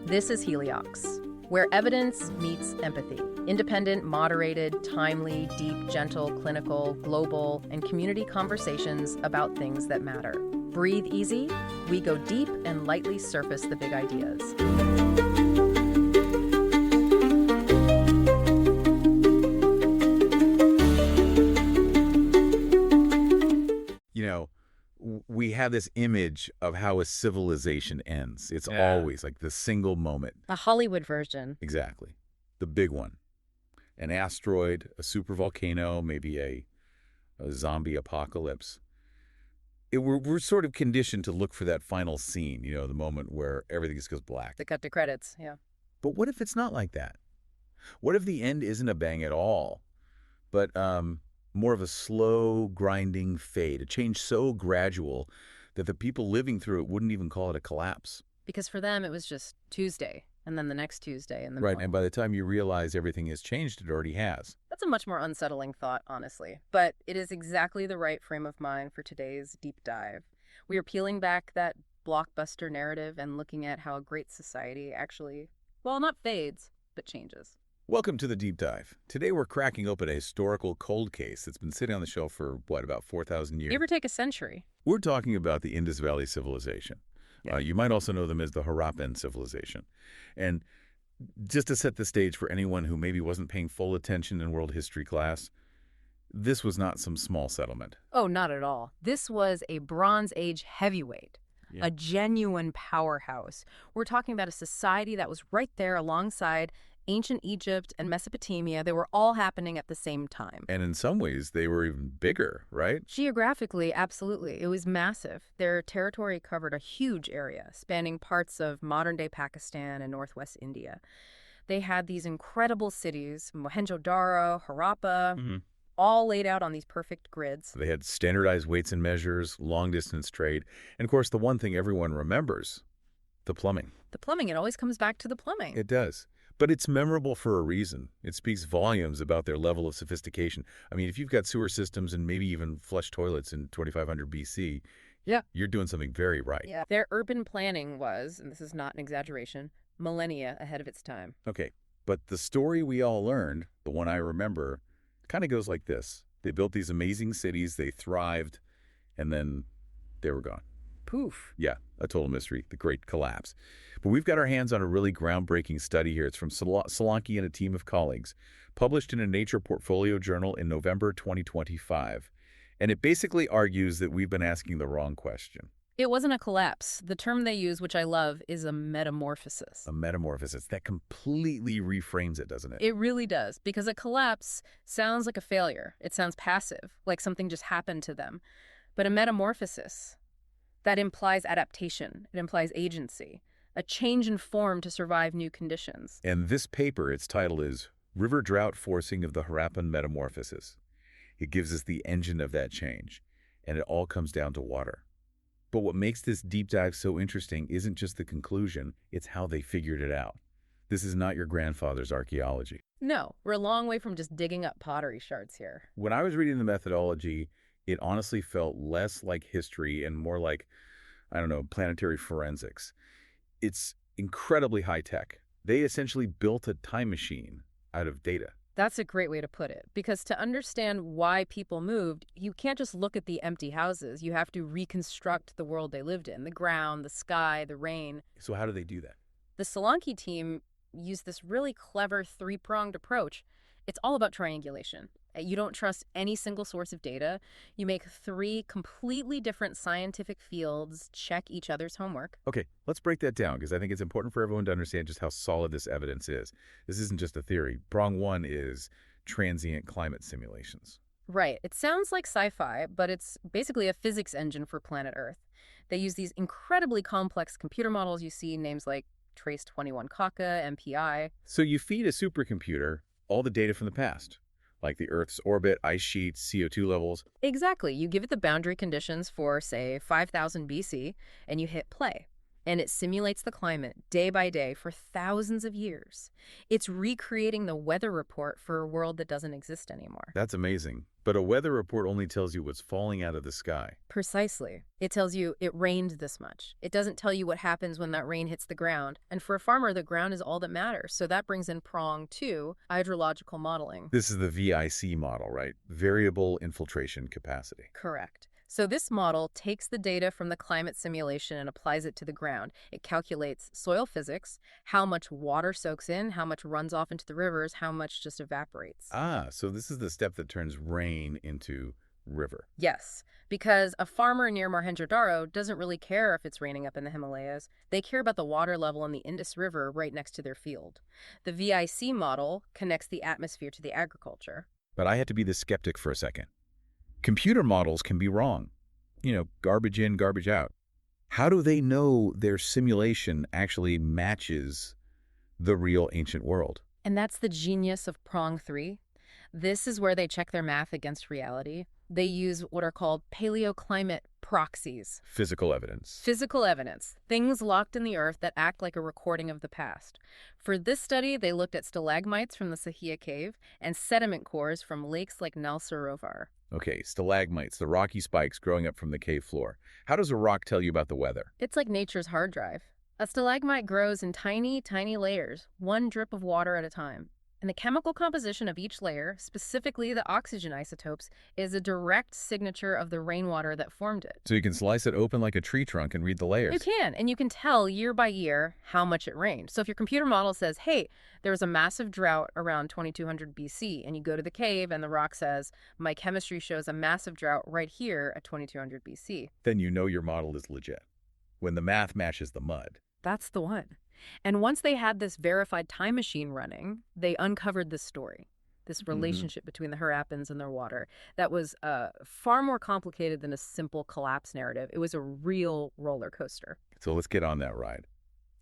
This is Heliox, where evidence meets empathy. Independent, moderated, timely, deep, gentle, clinical, global, and community conversations about things that matter. Breathe easy, we go deep and lightly surface the big ideas. We have this image of how a civilization ends. It's always like the single moment. A Hollywood version. Exactly. The big one. An asteroid, a supervolcano, maybe a zombie apocalypse. We're sort of conditioned to look for that final scene, the moment where everything just goes black. The cut to credits, yeah. But what if it's not like that? What if the end isn't a bang at all, but more of a slow, grinding fade, a change so gradual that the people living through it wouldn't even call it a collapse? Because for them, it was just Tuesday, and then the next Tuesday, and then right, and by the time you realize everything has changed, it already has. That's a much more unsettling thought, honestly. But it is exactly the right frame of mind for today's deep dive. We are peeling back that blockbuster narrative and looking at how a great society actually, well, not fades, but changes. Welcome to the Deep Dive. Today we're cracking open a historical cold case that's been sitting on the shelf for, about 4,000 years? Give or take a century. We're talking about the Indus Valley Civilization. Yeah. You might also know them as the Harappan civilization. And just to set the stage for anyone who maybe wasn't paying full attention in world history class, this was not some small settlement. Oh, not at all. This was a Bronze Age heavyweight. Yeah. A genuine powerhouse. We're talking about a society that was right there alongside ancient Egypt and Mesopotamia. They were all happening at the same time. And in some ways, they were even bigger, right? Geographically, absolutely. It was massive. Their territory covered a huge area, spanning parts of modern-day Pakistan and northwest India. They had these incredible cities, Mohenjo-Daro, Harappa, all laid out on these perfect grids. They had standardized weights and measures, long-distance trade, and of course, the one thing everyone remembers, the plumbing. The plumbing, it always comes back to the plumbing. It does. But it's memorable for a reason. It speaks volumes about their level of sophistication. I mean, if you've got sewer systems and maybe even flush toilets in 2500 BC, you're doing something very right. Yeah. Their urban planning was, and this is not an exaggeration, millennia ahead of its time. Okay, but the story we all learned, the one I remember, kind of goes like this. They built these amazing cities, they thrived, and then they were gone. Poof. Yeah, a total mystery, the Great Collapse. But we've got our hands on a really groundbreaking study here. It's from Solanki and a team of colleagues, published in a Nature Portfolio journal in November 2025. And it basically argues that we've been asking the wrong question. It wasn't a collapse. The term they use, which I love, is a metamorphosis. A metamorphosis. That completely reframes it, doesn't it? It really does, because a collapse sounds like a failure. It sounds passive, like something just happened to them. But a metamorphosis, that implies adaptation. It implies agency, a change in form to survive new conditions. And this paper, its title is River Drought Forcing of the Harappan Metamorphosis. It gives us the engine of that change, and it all comes down to water. But what makes this deep dive so interesting isn't just the conclusion, it's how they figured it out. This is not your grandfather's archaeology. No, we're a long way from just digging up pottery shards here. When I was reading the methodology, it honestly felt less like history and more like, planetary forensics. It's incredibly high-tech. They essentially built a time machine out of data. That's a great way to put it, because to understand why people moved, you can't just look at the empty houses. You have to reconstruct the world they lived in, the ground, the sky, the rain. So how do they do that? The Solanki team used this really clever three-pronged approach. It's all about triangulation. You don't trust any single source of data. You make three completely different scientific fields check each other's homework. Okay, let's break that down, because I think it's important for everyone to understand just how solid this evidence is. This isn't just a theory. Prong one is transient climate simulations. Right. It sounds like sci-fi, but it's basically a physics engine for planet Earth. They use these incredibly complex computer models. You see names like Trace 21 Kaka, MPI. So you feed a supercomputer all the data from the past, like the Earth's orbit, ice sheets, CO2 levels. Exactly. You give it the boundary conditions for, say, 5000 BC, and you hit play. And it simulates the climate day by day for thousands of years. It's recreating the weather report for a world that doesn't exist anymore. That's amazing. But a weather report only tells you what's falling out of the sky. Precisely. It tells you it rained this much. It doesn't tell you what happens when that rain hits the ground. And for a farmer, the ground is all that matters. So that brings in prong two, hydrological modeling. This is the VIC model, right? Variable infiltration capacity. Correct. So this model takes the data from the climate simulation and applies it to the ground. It calculates soil physics, how much water soaks in, how much runs off into the rivers, how much just evaporates. So this is the step that turns rain into river. Yes, because a farmer near Mohenjo-daro doesn't really care if it's raining up in the Himalayas. They care about the water level in the Indus River right next to their field. The VIC model connects the atmosphere to the agriculture. But I had to be the skeptic for a second. Computer models can be wrong. Garbage in, garbage out. How do they know their simulation actually matches the real ancient world? And that's the genius of prong three. This is where they check their math against reality. They use what are called paleoclimate proxies. Physical evidence. Physical evidence, things locked in the earth that act like a recording of the past. For this study, they looked at stalagmites from the Sahia cave and sediment cores from lakes like Nal Sarovar. Okay, stalagmites, the rocky spikes growing up from the cave floor. How does a rock tell you about the weather? It's like nature's hard drive. A stalagmite grows in tiny, tiny layers, one drip of water at a time. And the chemical composition of each layer, specifically the oxygen isotopes, is a direct signature of the rainwater that formed it. So you can slice it open like a tree trunk and read the layers. You can, and you can tell year by year how much it rained. So if your computer model says, hey, there was a massive drought around 2200 BC, and you go to the cave and the rock says, my chemistry shows a massive drought right here at 2200 BC. Then you know your model is legit. When the math matches the mud. That's the one. And once they had this verified time machine running, they uncovered this story, this relationship between the Harappans and their water that was far more complicated than a simple collapse narrative. It was a real roller coaster. So let's get on that ride.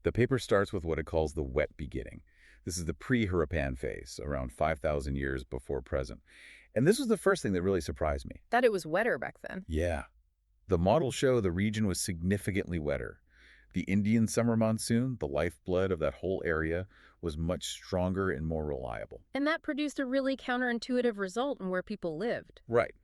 The paper starts with what it calls the wet beginning. This is the pre-Harappan phase, around 5,000 years before present. And this was the first thing that really surprised me. That it was wetter back then. Yeah. The models show the region was significantly wetter. The Indian summer monsoon, the lifeblood of that whole area, was much stronger and more reliable. And that produced a really counterintuitive result in where people lived. Right.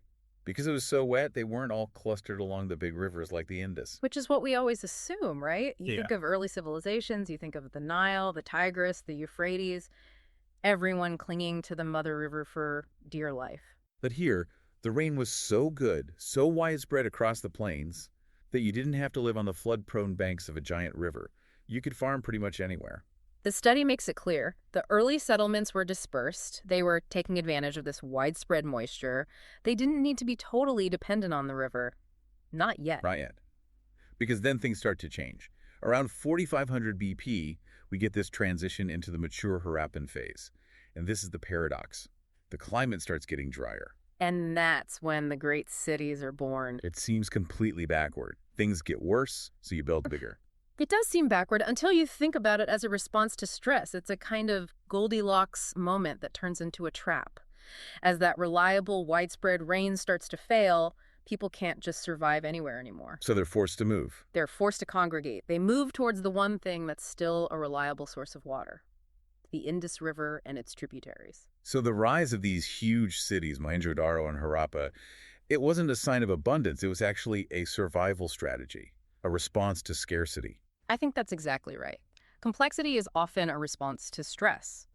Because it was so wet, they weren't all clustered along the big rivers like the Indus. Which is what we always assume, right? You Yeah. think of early civilizations, you think of the Nile, the Tigris, the Euphrates, everyone clinging to the mother river for dear life. But here, the rain was so good, so widespread across the plains, that you didn't have to live on the flood-prone banks of a giant river. You could farm pretty much anywhere. The study makes it clear the early settlements were dispersed. They were taking advantage of this widespread moisture. They didn't need to be totally dependent on the river. Not yet. Right yet. Because then things start to change. Around 4500 BP, we get this transition into the mature Harappan phase. And this is the paradox. The climate starts getting drier. And that's when the great cities are born. It seems completely backward. Things get worse, so you build bigger. It does seem backward until you think about it as a response to stress. It's a kind of Goldilocks moment that turns into a trap. As that reliable, widespread rain starts to fail, people can't just survive anywhere anymore. So they're forced to move. They're forced to congregate. They move towards the one thing that's still a reliable source of water: the Indus River and its tributaries. So the rise of these huge cities, Mohenjo-daro and Harappa, it wasn't a sign of abundance. It was actually a survival strategy, a response to scarcity. I think that's exactly right. Complexity is often a response to stress.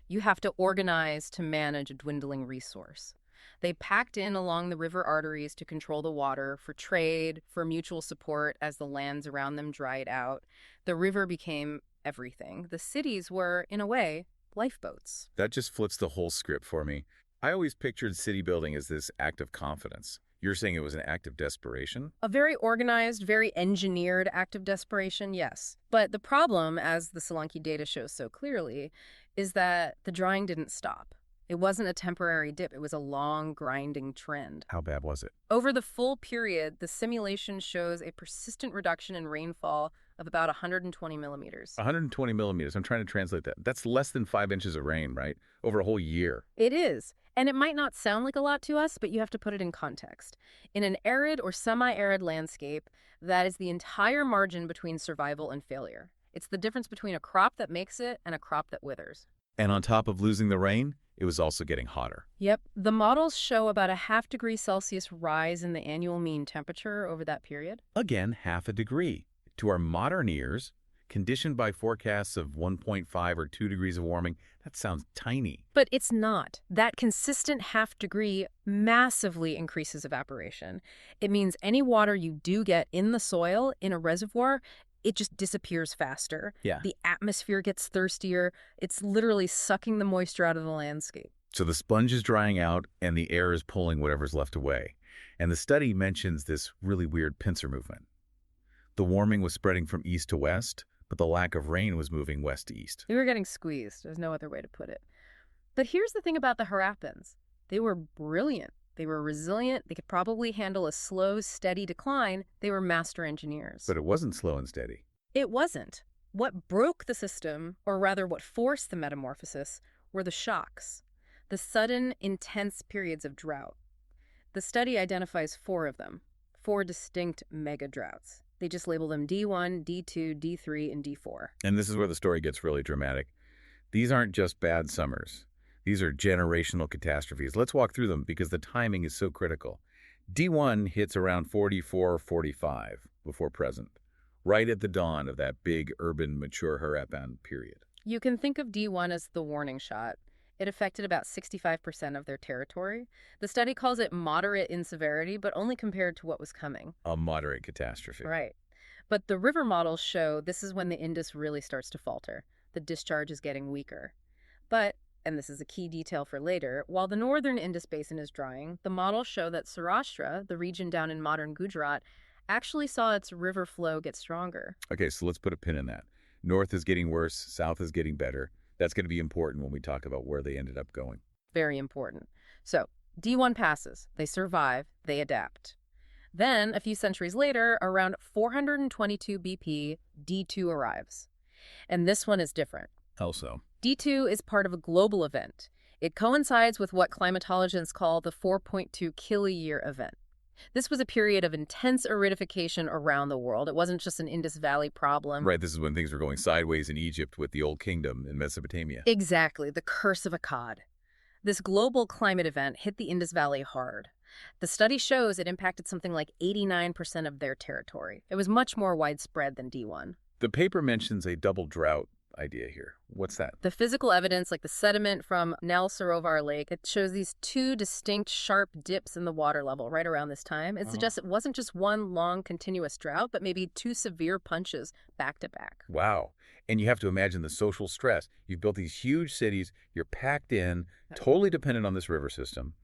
You have to organize to manage a dwindling resource. They packed in along the river arteries to control the water, for trade, for mutual support as the lands around them dried out. The river became everything. The cities were, in a way, lifeboats. That just flips the whole script for me. I always pictured city building as this act of confidence. You're saying it was an act of desperation? A very organized, very engineered act of desperation, yes. But the problem, as the Solanki data shows so clearly, is that the drying didn't stop. It wasn't a temporary dip. It was a long, grinding trend. How bad was it? Over the full period, the simulation shows a persistent reduction in rainfall of about 120 millimeters. 120 millimeters. I'm trying to translate that. That's less than 5 inches of rain, right? Over a whole year. It is. And it might not sound like a lot to us, but you have to put it in context. In an arid or semi-arid landscape, that is the entire margin between survival and failure. It's the difference between a crop that makes it and a crop that withers. And on top of losing the rain, it was also getting hotter. Yep. The models show about a ½ degree Celsius rise in the annual mean temperature over that period. Again, half a degree. To our modern ears, conditioned by forecasts of 1.5 or 2 degrees of warming, that sounds tiny. But it's not. That consistent ½ degree massively increases evaporation. It means any water you do get in the soil, in a reservoir, it just disappears faster. Yeah. The atmosphere gets thirstier. It's literally sucking the moisture out of the landscape. So the sponge is drying out and the air is pulling whatever's left away. And the study mentions this really weird pincer movement. The warming was spreading from east to west, but the lack of rain was moving west to east. We were getting squeezed. There's no other way to put it. But here's the thing about the Harappans. They were brilliant. They were resilient. They could probably handle a slow, steady decline. They were master engineers. But it wasn't slow and steady. It wasn't. What broke the system, or rather what forced the metamorphosis, were the shocks. The sudden, intense periods of drought. The study identifies 4 of them. 4 distinct mega-droughts. They just label them D1, D2, D3, and D4. And this is where the story gets really dramatic. These aren't just bad summers. These are generational catastrophes. Let's walk through them because the timing is so critical. D1 hits around 44-45 before present, right at the dawn of that big urban mature Harappan period. You can think of D1 as the warning shot. It affected about 65% of their territory. The study calls it moderate in severity, but only compared to what was coming. A moderate catastrophe. Right. But the river models show this is when the Indus really starts to falter. The discharge is getting weaker. But, and this is a key detail for later, while the northern Indus Basin is drying, the models show that Saurashtra, the region down in modern Gujarat, actually saw its river flow get stronger. Okay, so let's put a pin in that. North is getting worse, south is getting better. That's going to be important when we talk about where they ended up going. Very important. So, D1 passes. They survive. They adapt. Then, a few centuries later, around 422 BP, D2 arrives. And this one is different. How so? D2 is part of a global event. It coincides with what climatologists call the 4.2 kiloyear event. This was a period of intense aridification around the world. It wasn't just an Indus Valley problem. Right, this is when things were going sideways in Egypt with the Old Kingdom in Mesopotamia. Exactly, the curse of Akkad. This global climate event hit the Indus Valley hard. The study shows it impacted something like 89% of their territory. It was much more widespread than D1. The paper mentions a double drought idea here. What's that? The physical evidence, like the sediment from Nal Sarovar Lake, it shows these 2 distinct sharp dips in the water level right around this time. It suggests it wasn't just one long continuous drought, but maybe 2 severe punches back to back. Wow. And you have to imagine the social stress. You've built these huge cities, you're packed in, totally dependent on this river system,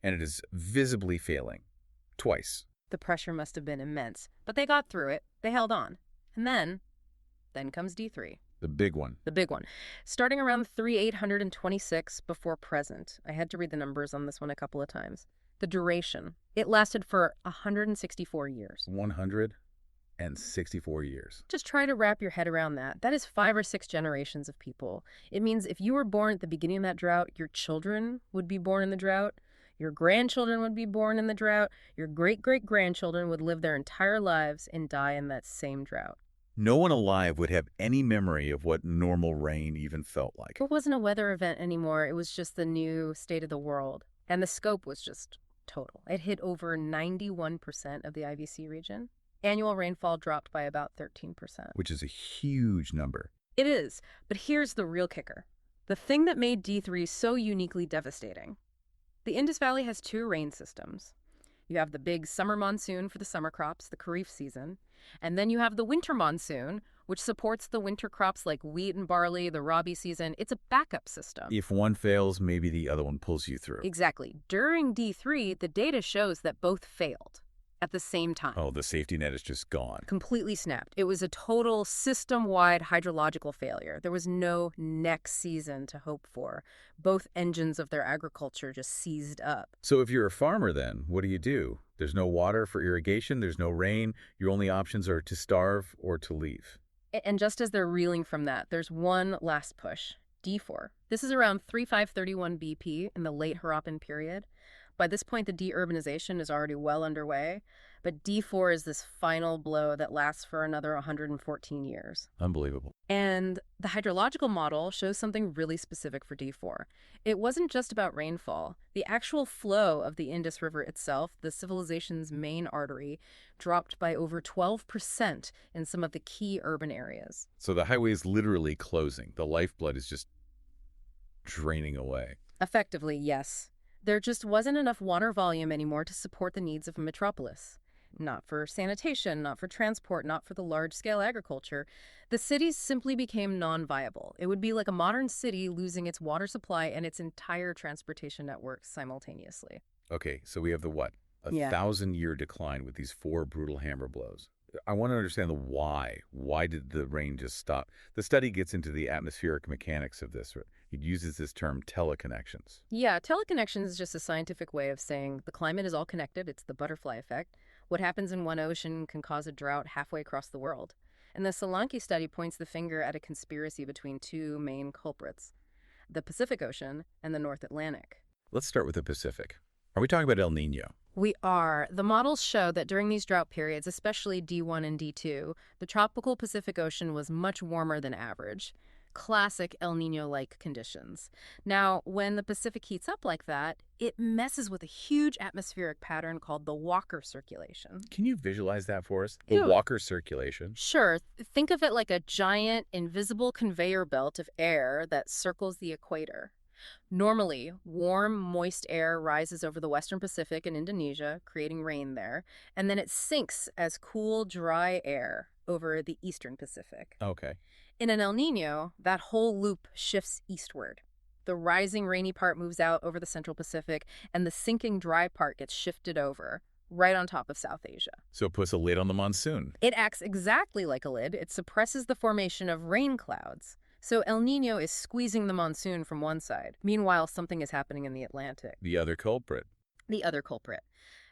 and it is visibly failing. Twice. The pressure must have been immense, but they got through it. They held on. And then comes D3. The big one. The big one. Starting around 3826 before present. I had to read the numbers on this one a couple of times. The duration. It lasted for 164 years. 164 years. Just try to wrap your head around that. That is 5 or 6 generations of people. It means if you were born at the beginning of that drought, your children would be born in the drought. Your grandchildren would be born in the drought. Your great-great-grandchildren would live their entire lives and die in that same drought. No one alive would have any memory of what normal rain even felt like. It wasn't a weather event anymore. It was just the new state of the world. And the scope was just total. It hit over 91% of the IVC region. Annual rainfall dropped by about 13%. Which is a huge number. It is. But here's the real kicker. The thing that made D3 so uniquely devastating. The Indus Valley has 2 rain systems. You have the big summer monsoon for the summer crops, the Kharif season. And then you have the winter monsoon, which supports the winter crops like wheat and barley, the Rabi season. It's a backup system. If one fails, maybe the other one pulls you through. Exactly. During D3, the data shows that both failed. at the same time. Oh, the safety net is just gone. Completely snapped. It was a total system-wide hydrological failure. There was no next season to hope for. Both engines of their agriculture just seized up. So if you're a farmer then, what do? There's no water for irrigation, there's no rain, your only options are to starve or to leave. And just as they're reeling from that, there's one last push, D4. This is around 3531 BP in the late Harappan period. By this point, the de-urbanization is already well underway, but D4 is this final blow that lasts for another 114 years. Unbelievable. And the hydrological model shows something really specific for D4. It wasn't just about rainfall. The actual flow of the Indus River itself, the civilization's main artery, dropped by over 12% in some of the key urban areas. So the highway is literally closing. The lifeblood is just draining away. Effectively, yes. There just wasn't enough water volume anymore to support the needs of a metropolis. Not for sanitation, not for transport, not for the large-scale agriculture. The cities simply became non-viable. It would be like a modern city losing its water supply and its entire transportation network simultaneously. Okay, so we have the what? A Yeah. 1,000-year decline with these 4 brutal hammer blows. I want to understand the why. Why did the rain just stop? The study gets into the atmospheric mechanics of this. It uses this term teleconnections. Yeah, teleconnections is just a scientific way of saying the climate is all connected. It's the butterfly effect. What happens in one ocean can cause a drought halfway across the world. And the Solanki study points the finger at a conspiracy between two main culprits, the Pacific Ocean and the North Atlantic. Let's start with the Pacific. Are we talking about El Nino? We are. The models show that during these drought periods, especially D1 and D2, the tropical Pacific Ocean was much warmer than average. Classic El Nino-like conditions. Now, when the Pacific heats up like that, it messes with a huge atmospheric pattern called the Walker circulation. Can you visualize that for us? The Yeah. Walker circulation? Sure, think of it like a giant, invisible conveyor belt of air that circles the equator. Normally, warm, moist air rises over the western Pacific and Indonesia, creating rain there, and then it sinks as cool, dry air over the eastern Pacific. Okay. In an El Nino, that whole loop shifts eastward. The rising rainy part moves out over the central Pacific, and the sinking dry part gets shifted over, right on top of South Asia. So it puts a lid on the monsoon. It acts exactly like a lid. It suppresses the formation of rain clouds. So El Nino is squeezing the monsoon from one side. Meanwhile, something is happening in the Atlantic. The other culprit. The other culprit.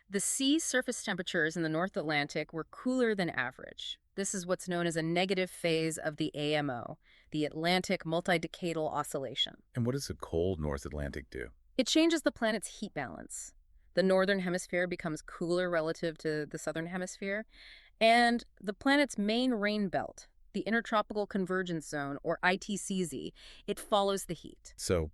The sea surface temperatures in the North Atlantic were cooler than average. This is what's known as a negative phase of the AMO, the Atlantic Multidecadal Oscillation. And what does a cold North Atlantic do? It changes the planet's heat balance. The northern hemisphere becomes cooler relative to the southern hemisphere, and the planet's main rain belt, the Intertropical Convergence Zone, or ITCZ, it follows the heat. So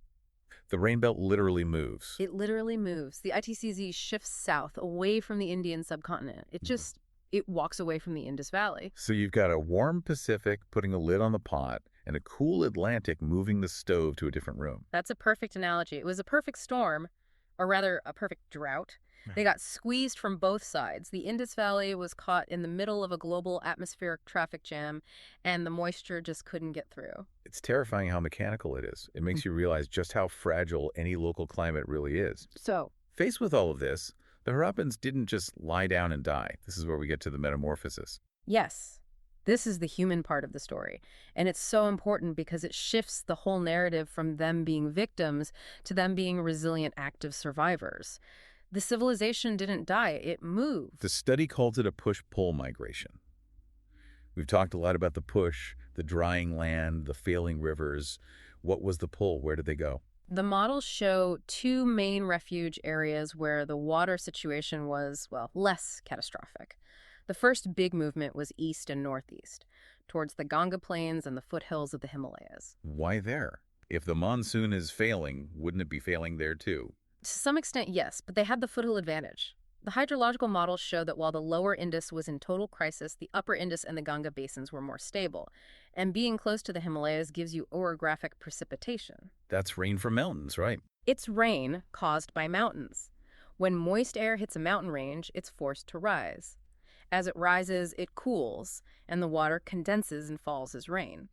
the rain belt literally moves. It literally moves. The ITCZ shifts south, away from the Indian subcontinent. It walks away from the Indus Valley. So you've got a warm Pacific putting a lid on the pot and a cool Atlantic moving the stove to a different room. That's a perfect analogy. It was a perfect storm, or rather a perfect drought. They got squeezed from both sides. The Indus Valley was caught in the middle of a global atmospheric traffic jam, and the moisture just couldn't get through. It's terrifying how mechanical it is. It makes you realize just how fragile any local climate really is. So, Faced with all of this, the Harappans didn't just lie down and die. This is where we get to the metamorphosis. yes, this is the human part of the story. And it's so important because it shifts the whole narrative from them being victims to them being resilient, active survivors. The civilization didn't die, it moved. The study calls it a push-pull migration. We've talked a lot about the push, the drying land, the failing rivers. What was the pull? Where did they go? The models show two main refuge areas where the water situation was, well, less catastrophic. The first big movement was east and northeast, towards the Ganga Plains and the foothills of the Himalayas. Why there? If the monsoon is failing, wouldn't it be failing there too? To some extent, yes, but they had the foothill advantage. The hydrological models show that while the lower Indus was in total crisis, the upper Indus and the Ganga basins were more stable. And being close to the Himalayas gives you orographic precipitation. That's rain from mountains, right? It's rain caused by mountains. When moist air hits a mountain range, it's forced to rise. As it rises, it cools, and the water condenses and falls as rain.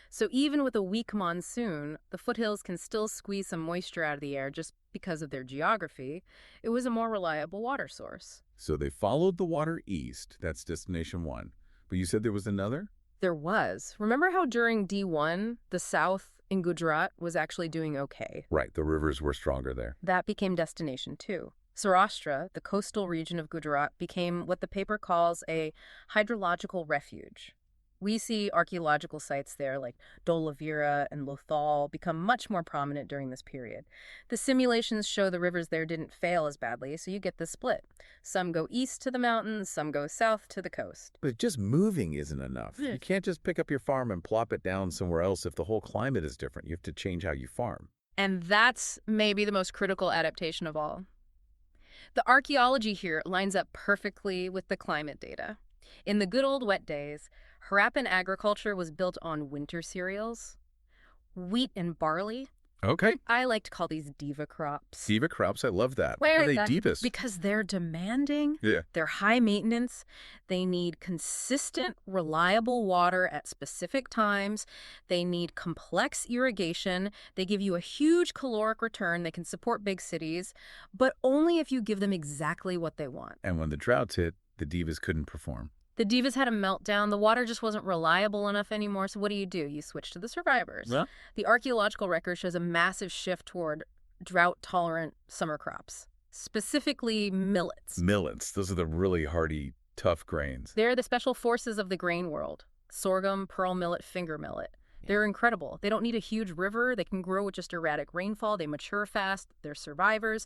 So even with a weak monsoon, the foothills can still squeeze some moisture out of the air just because of their geography. It was a more reliable water source. So they followed the water east. That's destination one. But you said there was another? There was. Remember how during D1, the south in Gujarat was actually doing okay? Right, the rivers were stronger there. That became destination two. Saurashtra, the coastal region of Gujarat, became what the paper calls a hydrological refuge. We see archaeological sites there like Dolavira and Lothal become much more prominent during this period. The simulations show the rivers there didn't fail as badly, so you get the split. Some go east to the mountains, some go south to the coast. But just moving isn't enough. Yeah. You can't just pick up your farm and plop it down somewhere else if the whole climate is different. You have to change how you farm. And that's maybe the most critical adaptation of all. The archaeology here lines up perfectly with the climate data. In the good old wet days, Harappan agriculture was built on winter cereals, wheat and barley. Okay. I like to call these diva crops. Diva crops, I love that. Where Why are they the- deepest? Because they're demanding, Yeah. they're high maintenance, they need consistent, reliable water at specific times, they need complex irrigation, they give you a huge caloric return, they can support big cities, but only if you give them exactly what they want. And when the droughts hit, the divas couldn't perform. The divas had a meltdown. The water just wasn't reliable enough anymore. So what do? You switch to the survivors. Well, The archaeological record shows a massive shift toward drought-tolerant summer crops, specifically millets. millets, those are the really hardy, tough grains. They're the special forces of the grain world. Sorghum, pearl millet, finger millet. They're incredible. They don't need a huge river. They can grow with just erratic rainfall. They mature fast. They're survivors.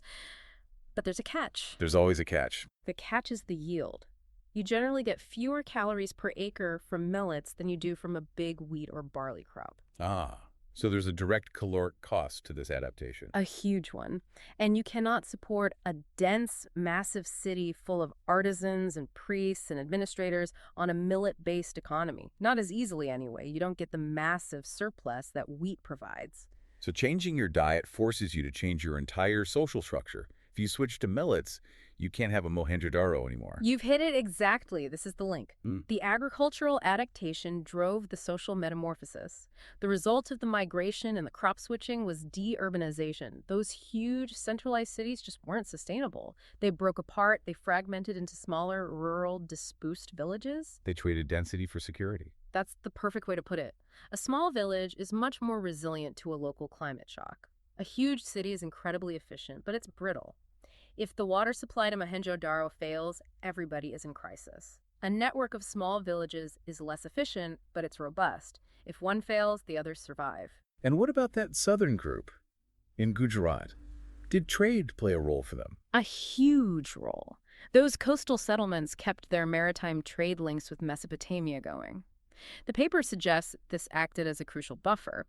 But there's a catch. There's always a catch. The catch is the yield. You generally get fewer calories per acre from millets than you do from a big wheat or barley crop. Ah, so there's a direct caloric cost to this adaptation. A huge one. And you cannot support a dense, massive city full of artisans and priests and administrators on a millet-based economy. Not as easily, anyway. You don't get the massive surplus that wheat provides. So changing your diet forces you to change your entire social structure. If you switch to millets, you can't have a Mohenjo-daro anymore. You've hit it exactly. This is the link. Mm. The agricultural adaptation drove the social metamorphosis. The result of the migration and the crop switching was de-urbanization. Those huge centralized cities just weren't sustainable. They broke apart, they fragmented into smaller, rural, dispersed villages. They traded density for security. That's the perfect way to put it. A small village is much more resilient to a local climate shock. A huge city is incredibly efficient, but it's brittle. If the water supply to Mohenjo-daro fails, everybody is in crisis. A network of small villages is less efficient, but it's robust. If one fails, the others survive. And what about that southern group in Gujarat? Did trade play a role for them? A huge role. Those coastal settlements kept their maritime trade links with Mesopotamia going. The paper suggests this acted as a crucial buffer.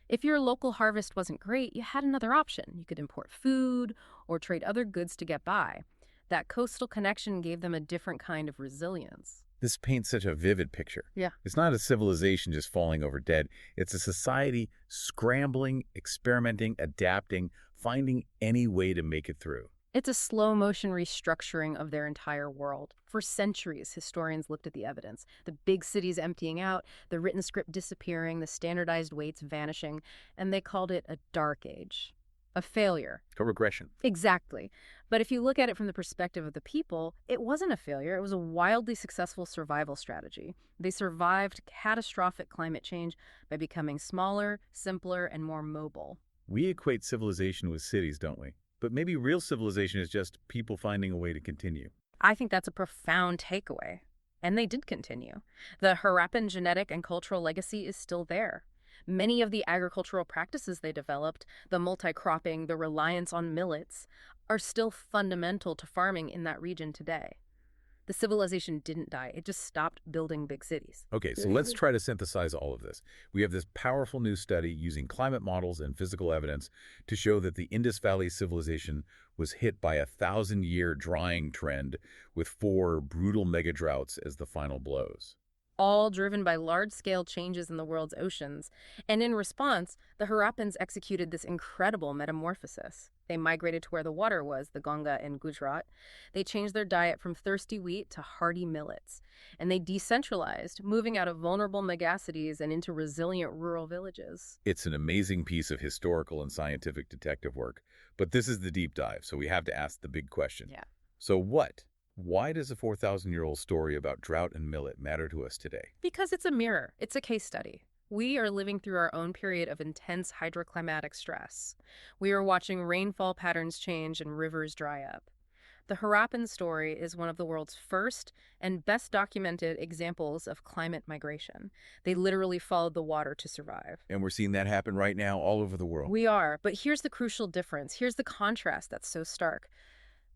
If your local harvest wasn't great, you had another option. You could import food or trade other goods to get by. That coastal connection gave them a different kind of resilience. This paints such a vivid picture. Yeah. It's not a civilization just falling over dead. It's a society scrambling, experimenting, adapting, finding any way to make it through. It's a slow-motion restructuring of their entire world. For centuries, historians looked at the evidence. The big cities emptying out, the written script disappearing, the standardized weights vanishing, and they called it a dark age. A failure. A regression. Exactly. But if you look at it from the perspective of the people, it wasn't a failure. It was a wildly successful survival strategy. They survived catastrophic climate change by becoming smaller, simpler, and more mobile. We equate civilization with cities, don't we? But maybe real civilization is just people finding a way to continue. I think that's a profound takeaway. And they did continue. The Harappan genetic and cultural legacy is still there. Many of the agricultural practices they developed, the multi-cropping, the reliance on millets, are still fundamental to farming in that region today. The civilization didn't die. It just stopped building big cities. Okay, so let's try to synthesize all of this. We have this powerful new study using climate models and physical evidence to show that the Indus Valley Civilization was hit by a 1,000-year drying trend with 4 brutal mega-droughts as the final blows. All driven by large-scale changes in the world's oceans. And in response, the Harappans executed this incredible metamorphosis. They migrated to where the water was, the Ganga in Gujarat. They changed their diet from thirsty wheat to hardy millets. And they decentralized, moving out of vulnerable megacities and into resilient rural villages. It's an amazing piece of historical and scientific detective work. But this is the deep dive, so we have to ask the big question. Yeah. So what? Why does a 4,000-year-old story about drought and millet matter to us today? Because it's a mirror. It's a case study. We are living through our own period of intense hydroclimatic stress. We are watching rainfall patterns change and rivers dry up. The Harappan story is one of the world's first and best documented examples of climate migration. They literally followed the water to survive. And we're seeing that happen right now all over the world. We are, but here's the crucial difference. Here's the contrast that's so stark.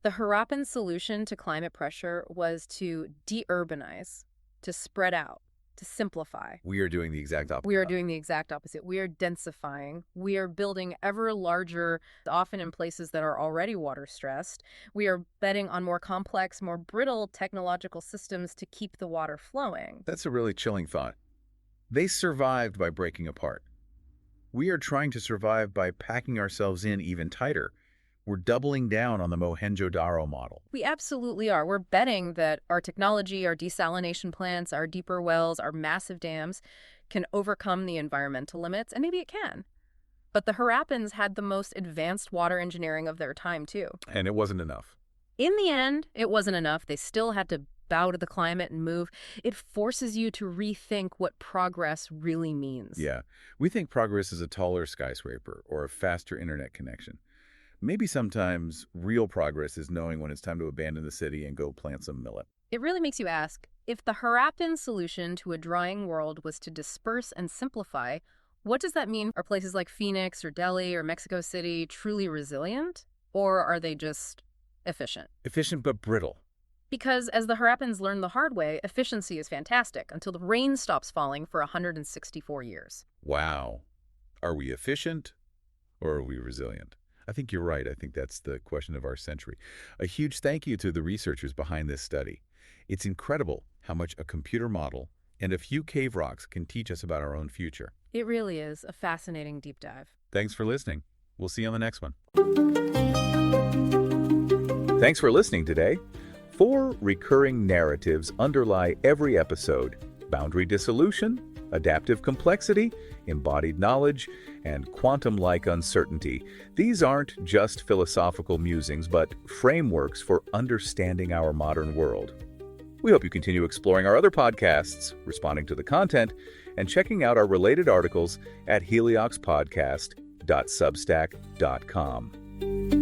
The Harappan solution to climate pressure was to de-urbanize, to spread out, to simplify. We are doing the exact opposite. We are doing the exact opposite. We are densifying. We are building ever larger, often in places that are already water stressed. We are betting on more complex, more brittle technological systems to keep the water flowing. That's a really chilling thought. They survived by breaking apart. We are trying to survive by packing ourselves in even tighter. We're doubling down on the Mohenjo-Daro model. We absolutely are. We're betting that our technology, our desalination plants, our deeper wells, our massive dams can overcome the environmental limits, and maybe it can. But the Harappans had the most advanced water engineering of their time, too. And it wasn't enough. In the end, it wasn't enough. They still had to bow to the climate and move. It forces you to rethink what progress really means. Yeah. We think progress is a taller skyscraper or a faster internet connection. Maybe sometimes real progress is knowing when it's time to abandon the city and go plant some millet. It really makes you ask, if the Harappan solution to a drying world was to disperse and simplify, what does that mean? Are places like Phoenix or Delhi or Mexico City truly resilient? Or are they just efficient? Efficient but brittle. Because as the Harappans learned the hard way, efficiency is fantastic until the rain stops falling for 164 years. Wow. Are we efficient or are we resilient? I think you're right. I think that's the question of our century. A huge thank you to the researchers behind this study. It's incredible how much a computer model and a few cave rocks can teach us about our own future. It really is a fascinating deep dive. Thanks for listening. We'll see you on the next one. Thanks for listening today. 4 recurring narratives underlie every episode: boundary dissolution, adaptive complexity, embodied knowledge, and quantum-like uncertainty. These aren't just philosophical musings, but frameworks for understanding our modern world. We hope you continue exploring our other podcasts, responding to the content, and checking out our related articles at helioxpodcast.substack.com.